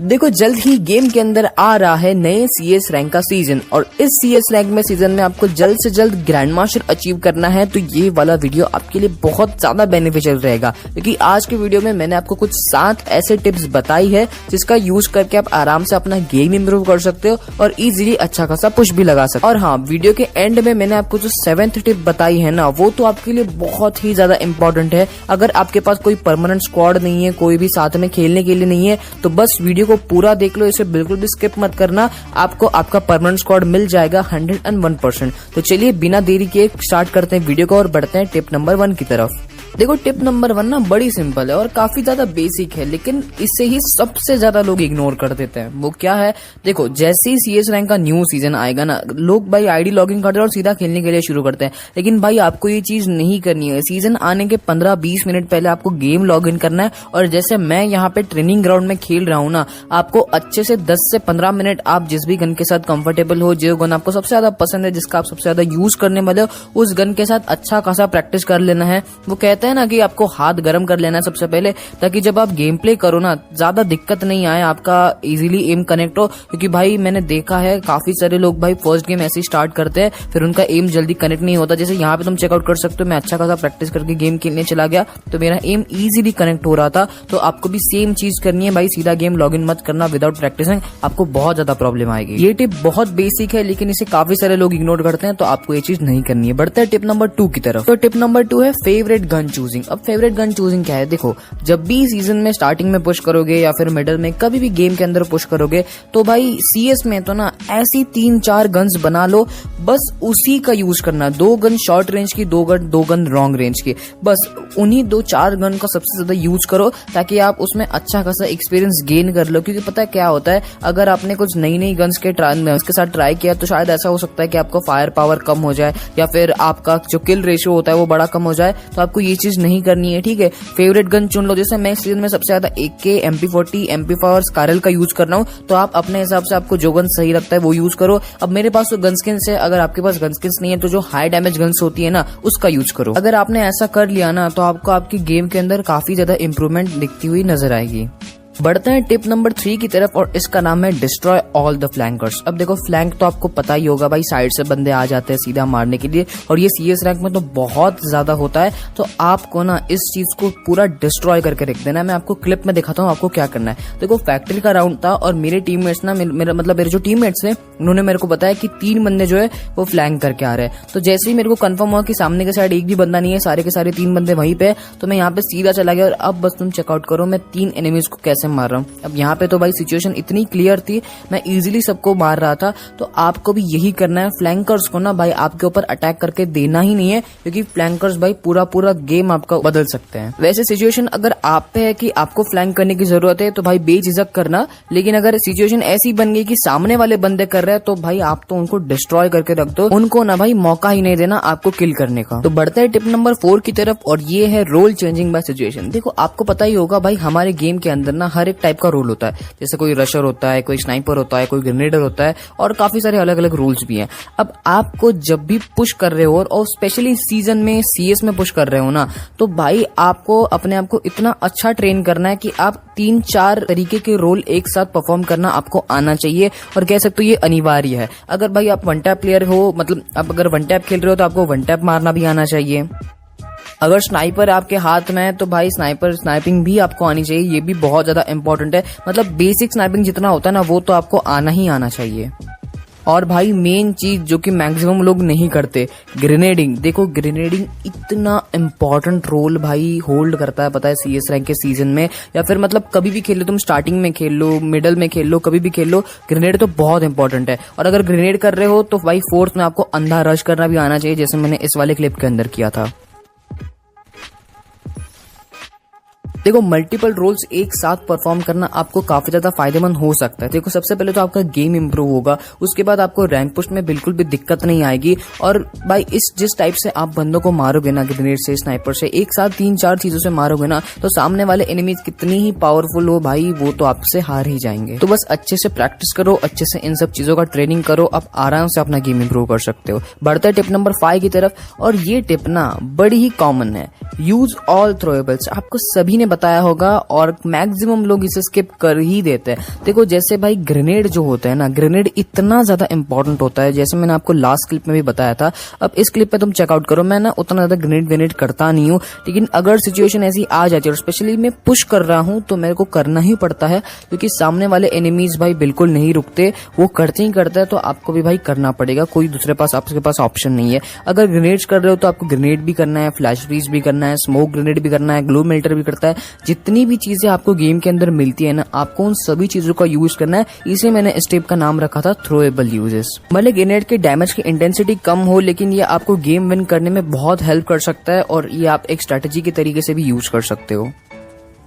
देखो जल्द ही गेम के अंदर आ रहा है नए सीएस रैंक का सीजन और इस सीएस रैंक में सीजन में आपको जल्द से जल्द ग्रैंड मास्टर अचीव करना है। तो ये वाला वीडियो आपके लिए बहुत ज्यादा बेनिफिशियल रहेगा क्योंकि आज के वीडियो में मैंने आपको कुछ 7 ऐसे टिप्स बताई है जिसका यूज करके आप आराम से अपना गेम इंप्रूव कर सकते हो और इजीली अच्छा खासा पुश भी लगा सकते हो। और हाँ, वीडियो के एंड में मैंने आपको जो 7th टिप बताई है ना, वो तो आपके लिए बहुत ही ज्यादा इंपॉर्टेंट है। अगर आपके पास कोई परमानेंट स्क्वाड नहीं है, कोई भी साथ में खेलने के लिए नहीं है, तो बस वीडियो को पूरा देख लो, इसे बिल्कुल भी स्किप मत करना। आपको आपका परमानेंट स्क्वाड मिल जाएगा 101%। तो चलिए बिना देरी के स्टार्ट करते हैं वीडियो को और बढ़ते हैं टिप नंबर 1 की तरफ। देखो टिप नंबर 1 ना बड़ी सिंपल है और काफी ज्यादा बेसिक है, लेकिन इससे ही सबसे ज्यादा लोग इग्नोर कर देते हैं। वो क्या है? देखो जैसे ही सीएस रैंक का न्यू सीजन आएगा ना, लोग भाई आईडी लॉगिन करते हैं और सीधा खेलने के लिए शुरू करते हैं। लेकिन भाई आपको ये चीज नहीं करनी है। सीजन आने के 15-20 मिनट पहले आपको गेम लॉगिन करना है और जैसे मैं यहाँ पे ट्रेनिंग ग्राउंड में खेल रहा हूँ ना, आपको अच्छे से 10 से 15 मिनट आप जिस भी गन के साथ कंफर्टेबल हो, जो गन आपको सबसे ज्यादा पसंद है, जिसका आप सबसे ज्यादा यूज करने वाले हो, उस गन के साथ अच्छा खासा प्रैक्टिस कर लेना है। वो कहते हैं ना कि आपको हाथ गर्म कर लेना है सबसे पहले, ताकि जब आप गेम प्ले करो ना, ज्यादा दिक्कत नहीं आए, आपका इजीली एम कनेक्ट हो। क्योंकि भाई मैंने देखा है काफी सारे लोग भाई फर्स्ट गेम ऐसे ही स्टार्ट करते हैं, फिर उनका एम जल्दी कनेक्ट नहीं होता। जैसे यहाँ पे तुम चेकआउट कर सकते हो, मैं अच्छा खासा प्रैक्टिस करके गेम खेलने चला गया तो मेरा एम इजीली कनेक्ट हो रहा था। तो आपको भी सेम चीज करनी है भाई, सीधा गेम लॉगिन मत करना विदाउट प्रैक्टिसिंग, आपको बहुत ज्यादा प्रॉब्लम आएगी। ये टिप बहुत बेसिक है लेकिन इसे काफी सारे लोग इग्नोर करते हैं, तो आपको ये चीज नहीं करनी है। बढ़ते हैं टिप नंबर 2 की तरफ। तो टिप नंबर 2 है फेवरेट गन चूजिंग। अब फेवरेट गन चूजिंग क्या है? देखो जब भी सीजन में स्टार्टिंग में पुश करोगे या फिर मिडल में, कभी भी गेम के अंदर पुश करोगे, तो भाई सीएस में तो ना ऐसी 3-4 गन्स बना लो, बस उसी का यूज करना। 2 गन शॉर्ट रेंज की, 2 गन लॉन्ग रेंज की, बस उन्हीं 2-4 गन का सबसे ज्यादा यूज करो ताकि आप उसमें अच्छा खासा एक्सपीरियंस गेन कर लो। क्योंकि पता है क्या होता है, अगर आपने कुछ नई नई गन्स के साथ ट्राई किया तो शायद ऐसा हो सकता है कि आपको फायर पावर कम हो जाए या फिर आपका जो किल रेशियो होता है वो बड़ा कम हो जाए। तो आपको ये चीज नहीं करनी है, ठीक है। फेवरेट गन चुन लो। जैसे मैं इस सीजन में सबसे ज्यादा AK, MP40, MP5 और स्कारल का यूज कर रहा हूँ, तो आप अपने हिसाब से आपको जो गन सही लगता है वो यूज करो। अब मेरे पास तो गन स्किन्स है, अगर आपके पास गन स्किन्स नहीं है तो जो हाई डैमेज गन्स होती है ना, उसका यूज करो। अगर आपने ऐसा कर लिया ना, तो आपको आपकी गेम के अंदर काफी ज्यादा इंप्रूवमेंट दिखती हुई नजर आएगी। बढ़ते हैं टिप नंबर 3 की तरफ और इसका नाम है डिस्ट्रॉय ऑल द फ्लैंकर्स। अब देखो फ्लैंक तो आपको पता ही होगा भाई, साइड से बंदे आ जाते हैं सीधा मारने के लिए और ये सीएस रैंक में तो बहुत ज्यादा होता है। तो आपको ना इस चीज को पूरा डिस्ट्रॉय करके रख देना है। मैं आपको क्लिप में दिखाता हूँ आपको क्या करना है। देखो फैक्ट्री का राउंड था और मेरे टीममेट्स ना, मेरे जो टीममेट्स थे उन्होंने मेरे को बताया कि 3 बंदे जो है वो फ्लैंक करके आ रहे हैं। तो जैसे ही मेरे को कंफर्म हुआ कि सामने के साइड एक भी बंदा नहीं है, सारे के सारे 3 बंदे वहीं पे, तो मैं यहाँ पे सीधा चला गया और अब बस तुम चेकआउट करो मैं 3 एनिमीज को कैसे मार रहा हूँ। अब यहाँ पे तो भाई सिचुएशन इतनी क्लियर थी, मैं इजीली सबको मार रहा था। तो आपको भी यही करना है। फ्लैंकर्स को ना भाई आपके ऊपर अटैक करके देना ही नहीं है, क्योंकि फ्लैंकर्स भाई पूरा गेम आपका बदल सकते हैं। वैसे सिचुएशन अगर आप पे है कि आपको फ्लैंक करने की जरूरत है तो भाई बेझिझक करना, लेकिन अगर सिचुएशन ऐसी बन गई कि सामने वाले बंदे कर रहे हैं तो भाई आप तो उनको डिस्ट्रॉय करके रख दो, उनको ना भाई मौका ही नहीं देना आपको किल करने का। तो बढ़ते हैं टिप नंबर 4 की तरफ और ये है रोल चेंजिंग बाय सिचुएशन। देखो आपको पता ही होगा भाई, हमारे गेम के अंदर ना हर एक टाइप का रोल होता है। जैसे कोई रशर होता है, कोई स्नाइपर होता है, कोई ग्रेनेडर होता है और काफी सारे अलग अलग रूल्स भी हैं। अब आपको जब भी पुश कर रहे हो और स्पेशली सीजन में सीएस में पुश कर रहे हो ना, तो भाई आपको अपने आप को इतना अच्छा ट्रेन करना है कि आप 3-4 तरीके के रोल एक साथ परफॉर्म करना आपको आना चाहिए और कह सकते हो ये अनिवार्य है। अगर भाई आप 1 टैप प्लेयर हो, मतलब आप अगर 1 टैप खेल रहे हो तो आपको 1 टैप मारना भी आना चाहिए। अगर स्नाइपर आपके हाथ में है तो भाई स्नाइपिंग भी आपको आनी चाहिए, ये भी बहुत ज्यादा इंपॉर्टेंट है। मतलब बेसिक स्नाइपिंग जितना होता है ना, वो तो आपको आना ही आना चाहिए। और भाई मेन चीज जो कि मैक्सिमम लोग नहीं करते, ग्रेनेडिंग। देखो ग्रेनेडिंग इतना इम्पोर्टेंट रोल भाई होल्ड करता है, पता है, सीएस रैंक के सीजन में, या फिर मतलब कभी भी खेल लो, तुम स्टार्टिंग में खेल लो, मिडल में खेल लो, कभी भी खेल लो, ग्रेनेड तो बहुत इंपॉर्टेंट है। और अगर ग्रेनेड कर रहे हो तो भाई फोर्थ में आपको अंधा रश करना भी आना चाहिए, जैसे मैंने इस वाले क्लिप के अंदर किया था। देखो मल्टीपल रोल्स एक साथ परफॉर्म करना आपको काफी ज्यादा फायदेमंद हो सकता है। देखो सबसे पहले तो आपका गेम इंप्रूव होगा, उसके बाद आपको रैंक पुश में बिल्कुल भी दिक्कत नहीं आएगी। और भाई जिस टाइप से आप बंदों को मारोगे ना, ग्रेनेड से, स्नाइपर से, एक साथ 3-4 चीजों से मारोगे ना, तो सामने वाले एनिमीज कितनी ही पावरफुल हो भाई, वो तो आपसे हार ही जाएंगे। तो बस अच्छे से प्रैक्टिस करो, अच्छे से इन सब चीजों का ट्रेनिंग करो, आप आराम से अपना गेम इंप्रूव कर सकते हो। बढ़ते टिप नंबर 5 की तरफ और ये टिप ना बड़ी ही कॉमन है, यूज ऑल थ्रोएबल्स। आपको सभी ने बताया होगा और मैक्सिमम लोग इसे स्किप कर ही देते हैं। देखो जैसे भाई ग्रेनेड जो होता है ना, ग्रेनेड इतना ज्यादा इंपॉर्टेंट होता है, जैसे मैंने आपको लास्ट क्लिप में भी बताया था। अब इस क्लिप पे तुम चेकआउट करो, मैं ना उतना ज्यादा ग्रेनेड करता नहीं हूँ, लेकिन अगर सिचुएशन ऐसी आ जाती है और स्पेशली मैं पुश कर रहा हूँ तो मेरे को करना ही पड़ता है, क्योंकि सामने वाले एनिमीज भाई बिल्कुल नहीं रुकते, वो करते ही करते हैं, तो आपको भी भाई करना पड़ेगा, कोई दूसरे पास आपके पास ऑप्शन नहीं है। अगर ग्रेनेड्स कर रहे हो तो आपको ग्रेनेड भी करना है, फ्लैश फ्रीज भी करना है, स्मोक ग्रेनेड भी करना है, ग्लू मेल्टर भी करता है। जितनी भी चीजें आपको गेम के अंदर मिलती है ना, आपको उन सभी चीजों का यूज करना है। इसे मैंने इस टिप का नाम रखा था थ्रोएबल यूजेस। भले ग्रेनेड के डैमेज की इंटेंसिटी कम हो, लेकिन ये आपको गेम विन करने में बहुत हेल्प कर सकता है और ये आप एक स्ट्रेटेजी के तरीके से भी यूज कर सकते हो।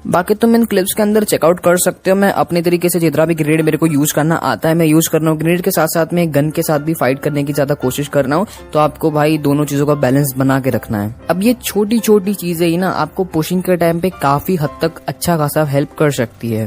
बाकी तुम इन क्लिप्स के अंदर चेकआउट कर सकते हो। मैं अपने तरीके से जितना भी ग्रेनेड मेरे को यूज करना आता है मैं यूज कर रहा हूँ। ग्रेनेड के साथ साथ में गन के साथ भी फाइट करने की ज्यादा कोशिश कर रहा हूँ, तो आपको भाई दोनों चीजों का बैलेंस बना के रखना है। अब ये छोटी छोटी चीजें ही ना आपको पुशिंग के टाइम पे काफी हद तक अच्छा खासा हेल्प कर सकती है।